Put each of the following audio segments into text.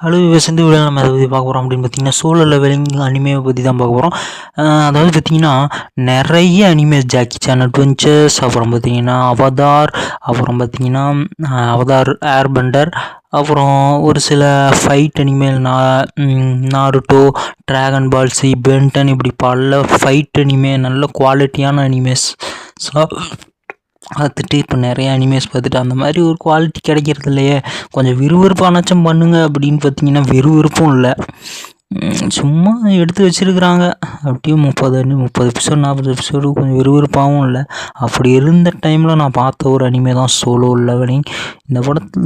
Hello விவசாய இந்த வீடியோவில் நம்ம எதை பற்றி பார்க்க போகிறோம் அப்படின்னு பார்த்தீங்கன்னா சோலோ லெவலிங் அனிமேவை பற்றி தான் பார்க்க போகிறோம். அதாவது பார்த்தீங்கன்னா நிறைய அனிமே ஜாக்கி சான் அட்வென்ச்சர்ஸ், அப்புறம் பார்த்தீங்கன்னா அவதார், அப்புறம் பார்த்தீங்கன்னா அவதார் ஏர்பண்டர், அப்புறம் ஒரு சில ஃபைட் அனிமேல் நாருட்டோ, ட்ராகன் பால் சி, பென்டன், இப்படி பல ஃபைட் அனிமே நல்ல குவாலிட்டியான அனிமேஸ் பார்த்துட்டு இப்போ நிறைய அனிமேஸ் பார்த்துட்டு அந்த மாதிரி ஒரு குவாலிட்டி கிடைக்கிறது இல்லையே, கொஞ்சம் விறுவிறுப்பானாச்சும் பண்ணுங்க அப்படின்னு பார்த்தீங்கன்னா விறுவிறுப்பும் இல்லை, சும்மா எடுத்து வச்சுருக்குறாங்க. அப்படியே 30 எபிசோடு 40 எபிசோடு, கொஞ்சம் விறுவிறுப்பாகவும் இல்லை. அப்படி இருந்த டைமில் நான் பார்த்த ஒரு அனிமே தான் சோலோ லெவலிங்.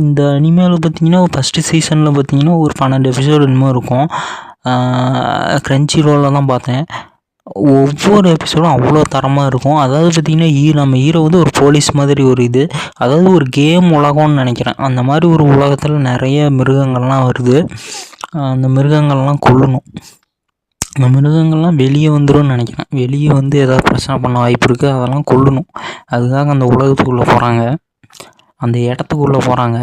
இந்த அனிமேவில் பார்த்தீங்கன்னா ஃபஸ்ட்டு சீசனில் பார்த்தீங்கன்னா ஒரு 12 எபிசோடு என்னமோ இருக்கும். கிரன்ச்சி ரோலில் தான் பார்த்தேன். ஒவ்வொரு எபிசோடும் அவ்வளோ தரமாக இருக்கும். அதாவது பார்த்திங்கன்னா நம்ம ஹீரோ வந்து ஒரு போலீஸ் மாதிரி ஒரு இது, அதாவது ஒரு கேம் உலகம்னு நினைக்கிறேன். அந்த மாதிரி ஒரு உலகத்தில் நிறைய மிருகங்கள்லாம் வருது. அந்த மிருகங்கள்லாம் கொல்லணும். அந்த மிருகங்கள்லாம் வெளியே வந்துடும் நினைக்கிறேன். வெளியே வந்து ஏதாவது பிரச்சனை பண்ண வாய்ப்பு இருக்குது, அதெல்லாம் கொல்லணும். அதுக்காக அந்த உலகத்துக்குள்ளே போகிறாங்க, அந்த இடத்துக்குள்ளே போகிறாங்க.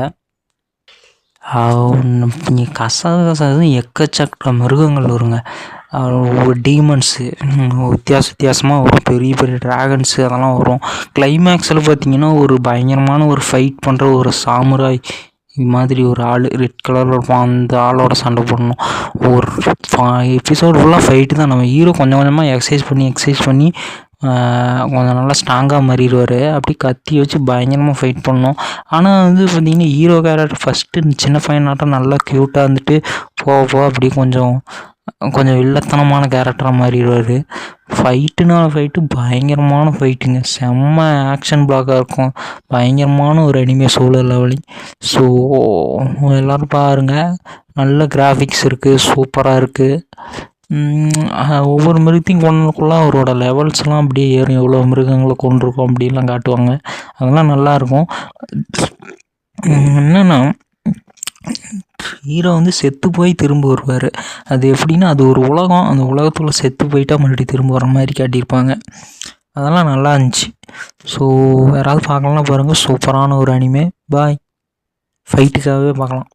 கசாது எக்கச்சக்க மிருகங்கள் வருங்க. டீமன்ஸு வித்தியாசமாக வரும், பெரிய பெரிய ட்ராகன்ஸு அதெல்லாம் வரும். கிளைமேக்ஸில் பார்த்திங்கன்னா ஒரு பயங்கரமான ஒரு ஃபைட் பண்ணுற ஒரு சாமுராய் மாதிரி ஒரு ஆள் ரெட் கலரில் இருப்பான். அந்த ஆளோட சண்டை போடணும். ஒரு எபிசோடு ஃபுல்லாக ஃபைட்டு தான். நம்ம ஹீரோ கொஞ்சம் கொஞ்சமாக எக்ஸசைஸ் பண்ணி கொஞ்சம் நல்லா ஸ்ட்ராங்காக மாறிடுவார். அப்படி கத்தி வச்சு பயங்கரமாக ஃபைட் பண்ணோம். ஆனால் வந்து பார்த்திங்கன்னா ஹீரோ கேரக்டர் ஃபஸ்ட்டு சின்ன பையனாட்டம் நல்லா க்யூட்டாக இருந்துட்டு போக அப்படியே கொஞ்சம் வில்லத்தனமான கேரக்டராக மாறிடுவார். ஃபைட்டு பயங்கரமான ஃபைட்டுங்க, செம்ம ஆக்ஷன் பிளாக்காக இருக்கும். பயங்கரமான ஒரு அனிமே சோலோ லெவலிங். ஸோ எல்லோரும் பாருங்கள், நல்ல கிராஃபிக்ஸ் இருக்குது, சூப்பராக இருக்குது. ஒவ்வொரு மிருகத்தையும் கொண்டதுக்குள்ளே அவரோட லெவல்ஸ்லாம் அப்படியே ஏறும், எவ்வளோ மிருகங்களை கொண்டிருக்கோம் அப்படின்லாம் காட்டுவாங்க. அதெல்லாம் நல்லாயிருக்கும். என்னென்னா ஹீரோ வந்து செத்து போய் திரும்ப வருவார். அது எப்படின்னா அது ஒரு உலகம், அந்த உலகத்துக்குள்ளே செத்து போயிட்டா மறுபடியும் திரும்ப வர மாதிரி காட்டியிருப்பாங்க. அதெல்லாம் நல்லா இருந்துச்சு. ஸோ யாராவது பார்க்கலாம்னா பாருங்கள், சூப்பரான ஒரு அனிமே. பாய். ஃபைட்டுக்காகவே பார்க்கலாம்.